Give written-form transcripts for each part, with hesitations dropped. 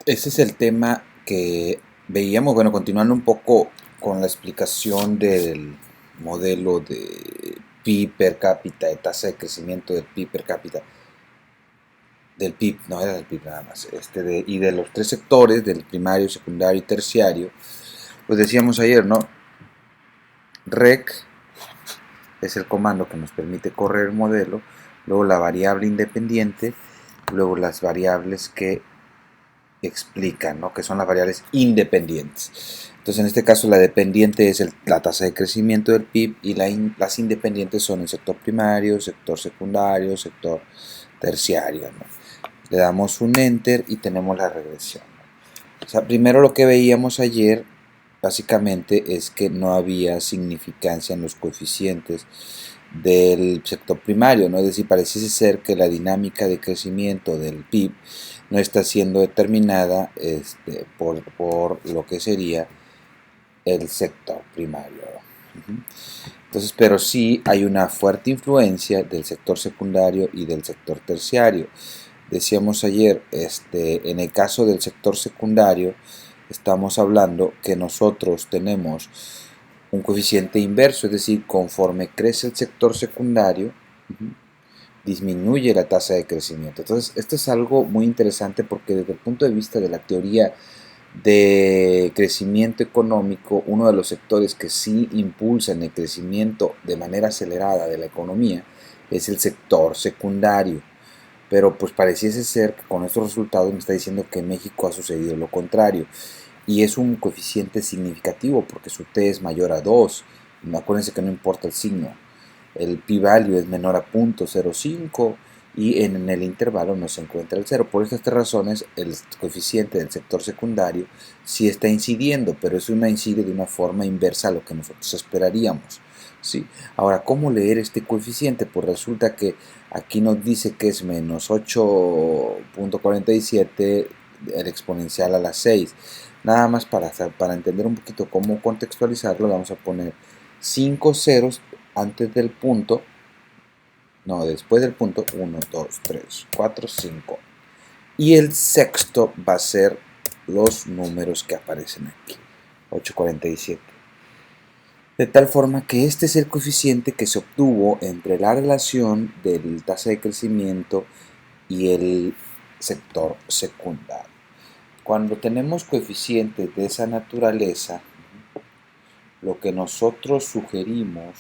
Ese es el tema que veíamos, bueno, continuando un poco con la explicación del modelo de PIB per cápita, de tasa de crecimiento del PIB per cápita, del PIB, no era del PIB nada más, y de los tres sectores, del primario, secundario y terciario, pues decíamos ayer, ¿no? REC es el comando que nos permite correr el modelo, luego la variable independiente, luego las variables que explican, ¿no? Que son las variables independientes. Entonces, en este caso, la dependiente es la tasa de crecimiento del PIB y las independientes son el sector primario, sector secundario, sector terciario, ¿no? Le damos un enter y tenemos la regresión, ¿no? O sea, primero lo que veíamos ayer básicamente es que no había significancia en los coeficientes del sector primario, ¿no? Es decir, pareciese ser que la dinámica de crecimiento del PIB no está siendo determinada por lo que sería el sector primario. Entonces, pero sí hay una fuerte influencia del sector secundario y del sector terciario. Decíamos ayer, en el caso del sector secundario, estamos hablando que nosotros tenemos un coeficiente inverso, es decir, conforme crece el sector secundario, disminuye la tasa de crecimiento. Entonces, esto es algo muy interesante porque desde el punto de vista de la teoría de crecimiento económico, uno de los sectores que sí impulsan el crecimiento de manera acelerada de la economía es el sector secundario. Pero pues pareciese ser que con estos resultados me está diciendo que en México ha sucedido lo contrario. Y es un coeficiente significativo porque su t es mayor a 2. Acuérdense que no importa el signo. El p-value es menor a 0.05 y en el intervalo no se encuentra el 0. Por estas tres razones, el coeficiente del sector secundario sí está incidiendo, pero es incide de una forma inversa a lo que nosotros esperaríamos. ¿Sí? Ahora, ¿cómo leer este coeficiente? Pues resulta que aquí nos dice que es menos 8.47 el exponencial a la 6. Nada más para entender un poquito cómo contextualizarlo, vamos a poner 5 ceros antes del punto, no, después del punto, 1, 2, 3, 4, 5. Y el sexto va a ser los números que aparecen aquí, 847. De tal forma que este es el coeficiente que se obtuvo entre la relación del tasa de crecimiento y el sector secundario. Cuando tenemos coeficientes de esa naturaleza, lo que nosotros sugerimos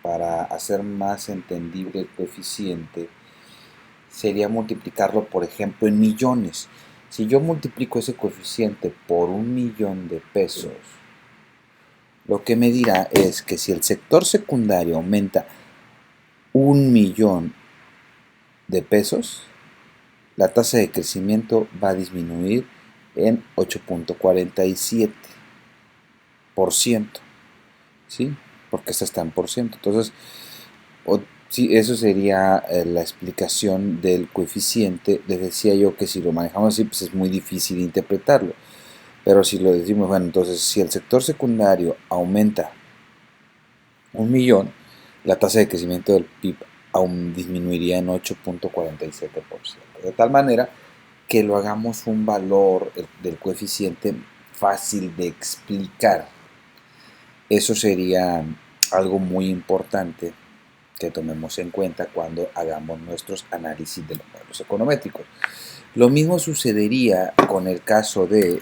para hacer más entendible el coeficiente sería multiplicarlo, por ejemplo, en millones. Si yo multiplico ese coeficiente por 1.000.000 de pesos, lo que me dirá es que si el sector secundario aumenta 1.000.000 de pesos, la tasa de crecimiento va a disminuir en 8.47%, ¿sí? Porque esta está en por ciento. Entonces, sí, eso sería la explicación del coeficiente. Les decía yo que si lo manejamos así, pues es muy difícil interpretarlo. Pero si lo decimos, bueno, entonces si el sector secundario aumenta 1.000.000, la tasa de crecimiento del PIB aún disminuiría en 8.47%. De tal manera que lo hagamos un valor del coeficiente fácil de explicar. Eso sería algo muy importante que tomemos en cuenta cuando hagamos nuestros análisis de los modelos econométricos. Lo mismo sucedería con el caso del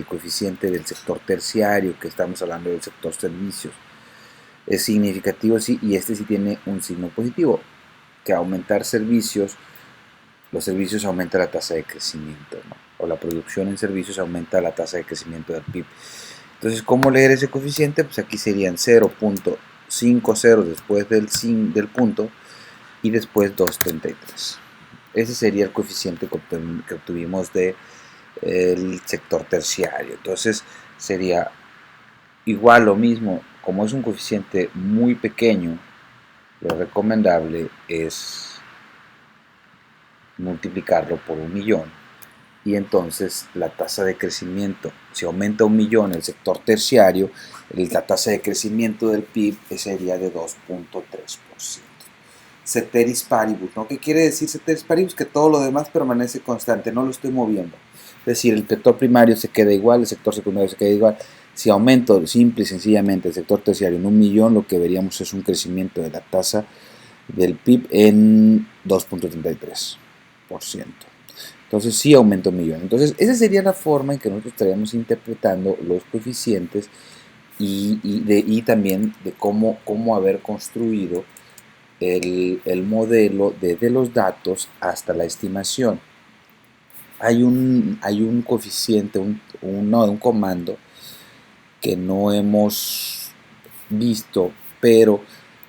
coeficiente del sector terciario, que estamos hablando del sector servicios. Es significativo, sí, y este sí tiene un signo positivo, que aumentar servicios, los servicios aumenta la tasa de crecimiento, ¿no? O la producción en servicios aumenta la tasa de crecimiento del PIB. Entonces, ¿cómo leer ese coeficiente? Pues aquí serían 0.50 después del punto y después 2.33. Ese sería el coeficiente que obtuvimos del sector terciario. Entonces, sería igual lo mismo, como es un coeficiente muy pequeño, lo recomendable es multiplicarlo por 1.000.000 y entonces la tasa de crecimiento, si aumenta 1.000.000 el sector terciario, la tasa de crecimiento del PIB sería de 2.3%. ceteris paribus, ¿no? ¿Qué quiere decir ceteris paribus? Que todo lo demás permanece constante, no lo estoy moviendo. Es decir, el sector primario se queda igual, el sector secundario se queda igual. Si aumento simple y sencillamente el sector terciario en 1.000.000, lo que veríamos es un crecimiento de la tasa del PIB en 2.33%. Entonces sí aumenta 1.000.000. Entonces esa sería la forma en que nosotros estaríamos interpretando los coeficientes y también de cómo haber construido el modelo desde los datos hasta la estimación. Hay un coeficiente, un comando que no hemos visto, pero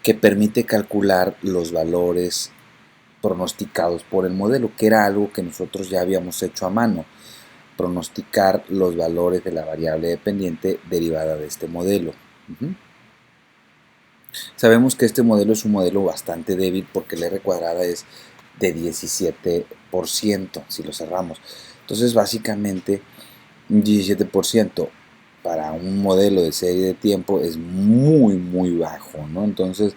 que permite calcular los valores pronosticados por el modelo, que era algo que nosotros ya habíamos hecho a mano, pronosticar los valores de la variable dependiente derivada de este modelo. Sabemos que este modelo es un modelo bastante débil porque la R cuadrada es de 17%, si lo cerramos. Entonces básicamente un 17% para un modelo de serie de tiempo es muy bajo, ¿no? Entonces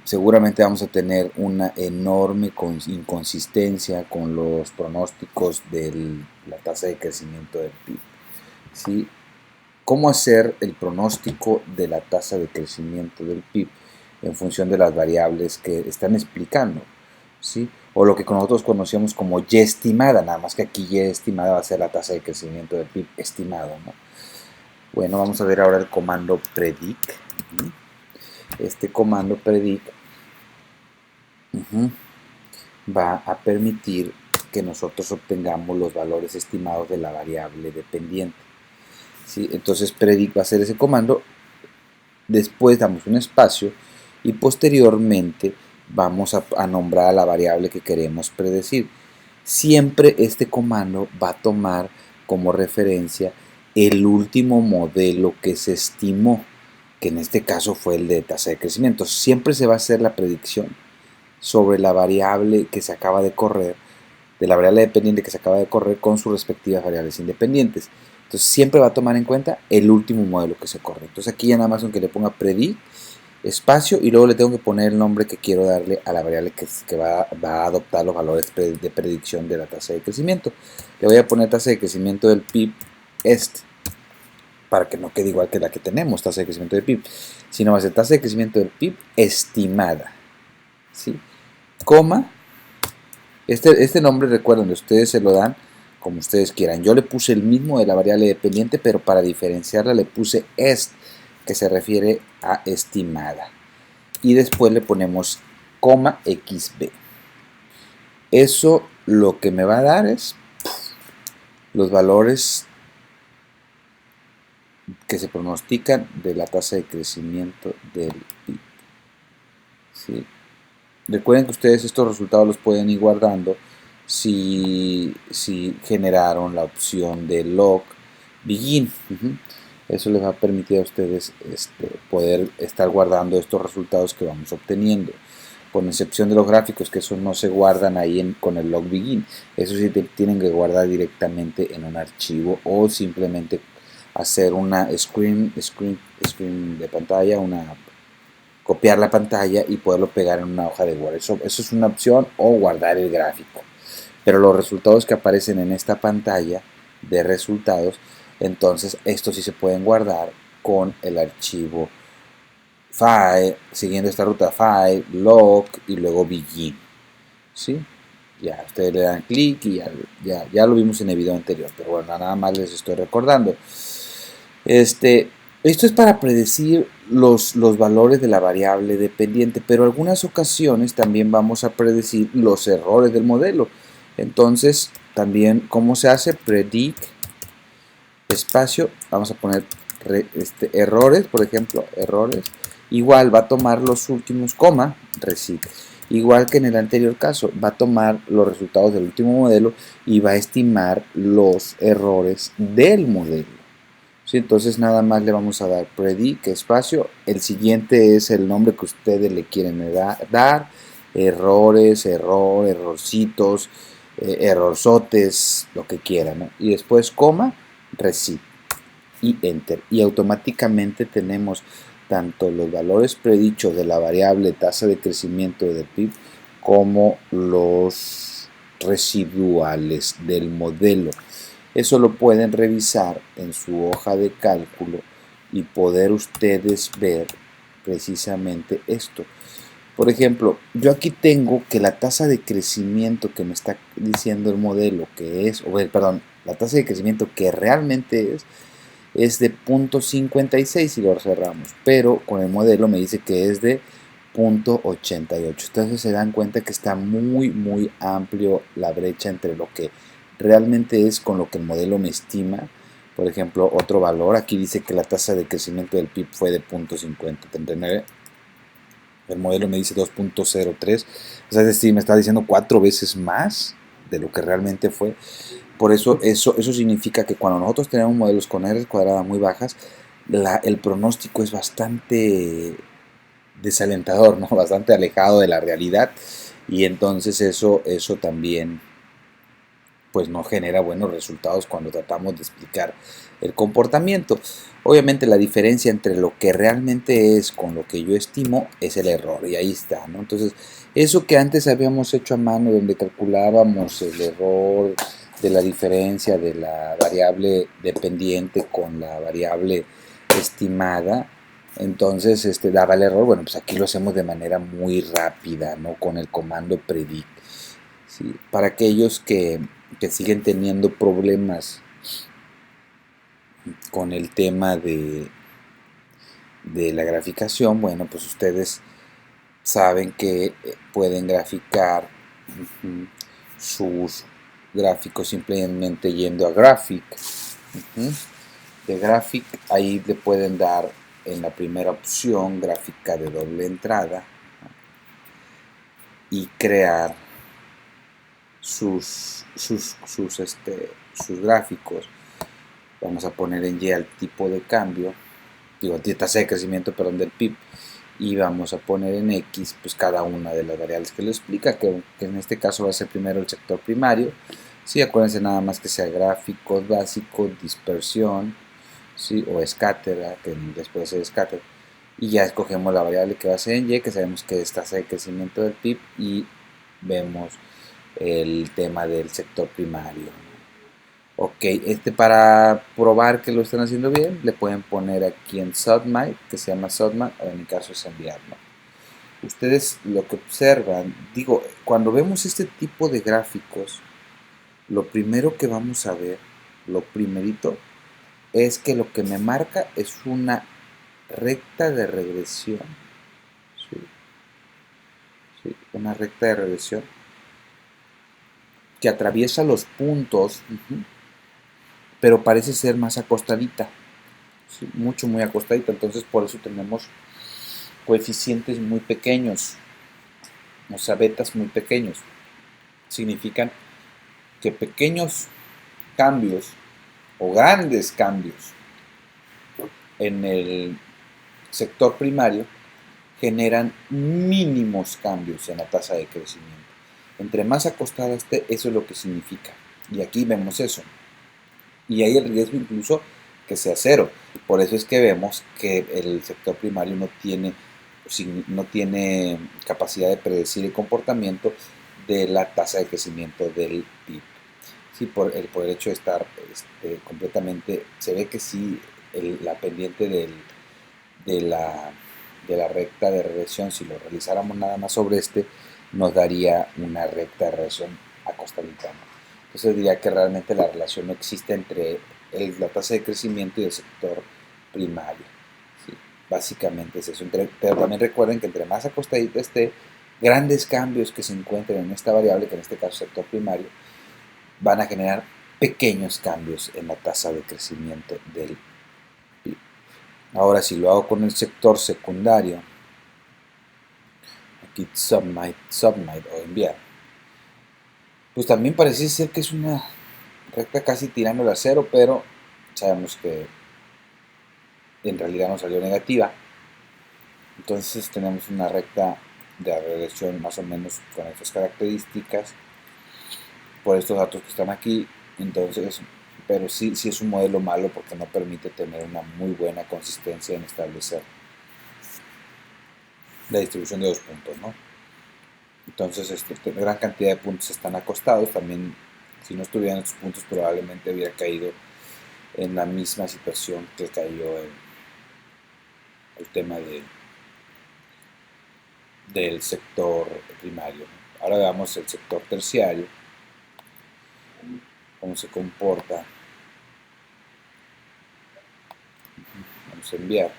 seguramente vamos a tener una enorme inconsistencia con los pronósticos de la tasa de crecimiento del PIB, ¿sí? ¿Cómo hacer el pronóstico de la tasa de crecimiento del PIB en función de las variables que están explicando, ¿sí? O lo que nosotros conocemos como Y estimada, nada más que aquí Y estimada va a ser la tasa de crecimiento del PIB estimado, ¿no? Bueno, vamos a ver ahora el comando predict. Este comando predict va a permitir que nosotros obtengamos los valores estimados de la variable dependiente, ¿sí? Entonces predict va a ser ese comando, después damos un espacio y posteriormente vamos a nombrar a la variable que queremos predecir. Siempre este comando va a tomar como referencia el último modelo que se estimó, que en este caso fue el de tasa de crecimiento. Siempre se va a hacer la predicción sobre la variable que se acaba de correr, de la variable dependiente que se acaba de correr con sus respectivas variables independientes. Entonces siempre va a tomar en cuenta el último modelo que se corre. Entonces aquí ya nada más aunque le ponga predict, espacio, y luego le tengo que poner el nombre que quiero darle a la variable que va a adoptar los valores de predicción de la tasa de crecimiento. Le voy a poner tasa de crecimiento del PIB para que no quede igual que la que tenemos, tasa de crecimiento del PIB, sino va a ser tasa de crecimiento del PIB estimada, ¿sí? Coma, este nombre, recuerden, ustedes se lo dan como ustedes quieran. Yo le puse el mismo de la variable dependiente, pero para diferenciarla le puse que se refiere a estimada. Y después le ponemos coma xb. Eso lo que me va a dar es los valores que se pronostican de la tasa de crecimiento del PIB, ¿sí? Recuerden que ustedes estos resultados los pueden ir guardando si generaron la opción de log begin. Eso les va a permitir a ustedes poder estar guardando estos resultados que vamos obteniendo, con excepción de los gráficos, que esos no se guardan ahí con el log begin. Eso sí tienen que guardar directamente en un archivo o simplemente hacer una screen de pantalla, copiar la pantalla y poderlo pegar en una hoja de Word. Eso es una opción, o guardar el gráfico. Pero los resultados que aparecen en esta pantalla de resultados, entonces estos sí se pueden guardar con el archivo file, siguiendo esta ruta file, log y luego begin, ¿sí? Ya ustedes le dan clic y ya lo vimos en el video anterior, pero bueno, nada más les estoy recordando. Esto es para predecir los valores de la variable dependiente, pero en algunas ocasiones también vamos a predecir los errores del modelo. Entonces, también, ¿cómo se hace? Predict, espacio, vamos a poner errores, por ejemplo, errores. Igual va a tomar los últimos, coma, recit. Igual que en el anterior caso, va a tomar los resultados del último modelo y va a estimar los errores del modelo. ¿Sí? Entonces nada más le vamos a dar predict, espacio. El siguiente es el nombre que ustedes le quieren dar. Errores, errorcitos, errorzotes, lo que quieran, ¿no? Y después coma, recit y enter. Y automáticamente tenemos tanto los valores predichos de la variable tasa de crecimiento del PIB como los residuales del modelo. Eso lo pueden revisar en su hoja de cálculo y poder ustedes ver precisamente esto. Por ejemplo, yo aquí tengo que la tasa de crecimiento que me está diciendo el modelo que es, perdón, la tasa de crecimiento que realmente es de 0.56 si lo cerramos, pero con el modelo me dice que es de 0.88. Entonces se dan cuenta que está muy amplio la brecha entre lo que realmente es con lo que el modelo me estima. Por ejemplo, otro valor, aquí dice que la tasa de crecimiento del PIB fue de 0.5039. El modelo me dice 2.03, o sea, es decir, me está diciendo 4 veces más de lo que realmente fue. Por eso significa que cuando nosotros tenemos modelos con R cuadrada muy bajas, el pronóstico es bastante desalentador, ¿no? Bastante alejado de la realidad, y entonces eso también pues no genera buenos resultados cuando tratamos de explicar el comportamiento. Obviamente la diferencia entre lo que realmente es con lo que yo estimo es el error, y ahí está, ¿no? Entonces, eso que antes habíamos hecho a mano, donde calculábamos el error de la diferencia de la variable dependiente con la variable estimada, entonces daba el error. Bueno, pues aquí lo hacemos de manera muy rápida, ¿no? Con el comando predict. ¿Sí? Para aquellos que siguen teniendo problemas con el tema de la graficación, bueno, pues ustedes saben que pueden graficar sus gráficos simplemente yendo a Graphic. De Graphic, ahí le pueden dar en la primera opción gráfica de doble entrada y crear sus gráficos. Vamos a poner en Y el tipo de cambio, tasa de crecimiento, perdón, del PIB, y vamos a poner en X pues cada una de las variables que le explica, que en este caso va a ser primero el sector primario. Sí, acuérdense nada más que sea gráficos básicos, dispersión, ¿sí? O scatter, que en inglés puede ser scatter, y ya escogemos la variable que va a ser en Y, que sabemos que es tasa de crecimiento del PIB, y vemos el tema del sector primario. Ok, para probar que lo están haciendo bien, le pueden poner aquí en Submit, que se llama Submit, o en mi caso es enviarlo. Ustedes lo que observan, digo, cuando vemos este tipo de gráficos, lo primero que vamos a ver, lo primerito, es que lo que me marca es una recta de regresión. ¿Sí? ¿Sí? Una recta de regresión que atraviesa los puntos, pero parece ser más acostadita, ¿sí? Muy acostadita. Entonces por eso tenemos coeficientes muy pequeños, o sea, betas muy pequeños. Significan que pequeños cambios o grandes cambios en el sector primario generan mínimos cambios en la tasa de crecimiento. Entre más acostada esté, eso es lo que significa. Y aquí vemos eso. Y hay el riesgo incluso que sea cero. Por eso es que vemos que el sector primario no tiene capacidad de predecir el comportamiento de la tasa de crecimiento del PIB. Sí, por el hecho de estar completamente, se ve que sí, la pendiente de la recta de regresión, si lo realizáramos nada más sobre nos daría una recta de regresión acostadita. Entonces diría que realmente la relación no existe entre la tasa de crecimiento y el sector primario. ¿Sí? Básicamente es eso. Pero también recuerden que entre más acostadita esté, grandes cambios que se encuentren en esta variable, que en este caso es sector primario, van a generar pequeños cambios en la tasa de crecimiento del PIB. Ahora, si lo hago con el sector secundario, aquí submit o enviar, pues también parece ser que es una recta casi tirándola a cero, pero sabemos que en realidad nos salió negativa. Entonces tenemos una recta de regresión más o menos con estas características por estos datos que están aquí. Entonces, pero sí es un modelo malo porque no permite tener una muy buena consistencia en establecer la distribución de 2 puntos, ¿no? Entonces, gran cantidad de puntos están acostados. También, si no estuvieran estos puntos, probablemente hubiera caído en la misma situación que cayó el tema del sector primario. Ahora veamos el sector terciario, cómo se comporta. Vamos a enviar.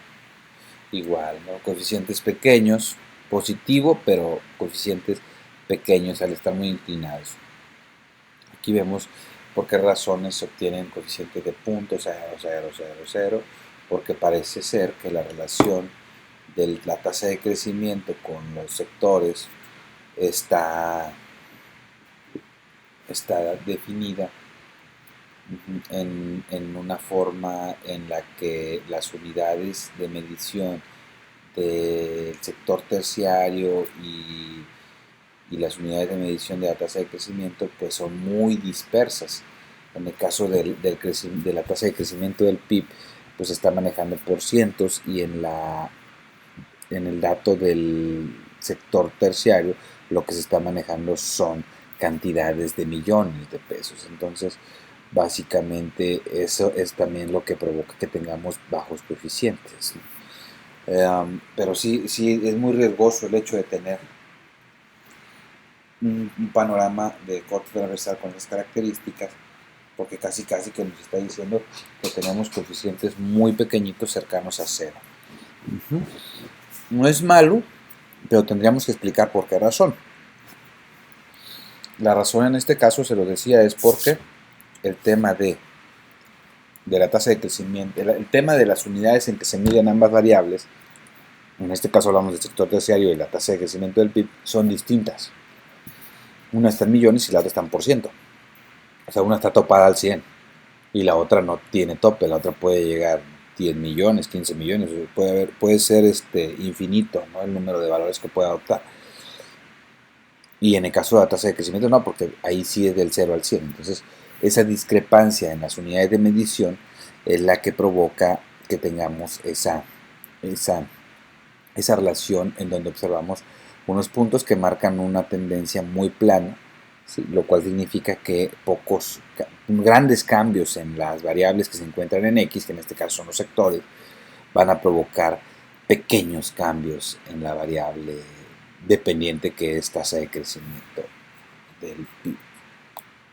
Igual, ¿no? Coeficientes pequeños, positivo, pero coeficientes pequeños al estar muy inclinados. Aquí vemos por qué razones se obtienen coeficientes de 0.0000, porque parece ser que la relación de la tasa de crecimiento con los sectores está definida en una forma en la que las unidades de medición del sector terciario y las unidades de medición de la tasa de crecimiento pues son muy dispersas. En el caso de la tasa de crecimiento del PIB pues se está manejando por cientos, y en el dato del sector terciario lo que se está manejando son cantidades de millones de pesos. Entonces básicamente eso es también lo que provoca que tengamos bajos coeficientes, ¿no? Pero sí es muy riesgoso el hecho de tener un panorama de corte transversal con esas características, porque casi que nos está diciendo que tenemos coeficientes muy pequeñitos, cercanos a cero. No es malo, pero tendríamos que explicar por qué razón. La razón en este caso, se lo decía, es porque el tema de la tasa de crecimiento, el tema de las unidades en que se miden ambas variables, en este caso hablamos del sector terciario y la tasa de crecimiento del PIB, son distintas. Una está en millones y la otra está en por ciento. O sea, una está topada al 100 y la otra no tiene tope. La otra puede llegar 10 millones, 15 millones, puede ser infinito, ¿no? El número de valores que puede adoptar. Y en el caso de la tasa de crecimiento no, porque ahí sí es del 0 al 100. Entonces, esa discrepancia en las unidades de medición es la que provoca que tengamos esa relación en donde observamos unos puntos que marcan una tendencia muy plana, ¿sí? Lo cual significa que grandes cambios en las variables que se encuentran en X, que en este caso son los sectores, van a provocar pequeños cambios en la variable dependiente que es tasa de crecimiento del PIB.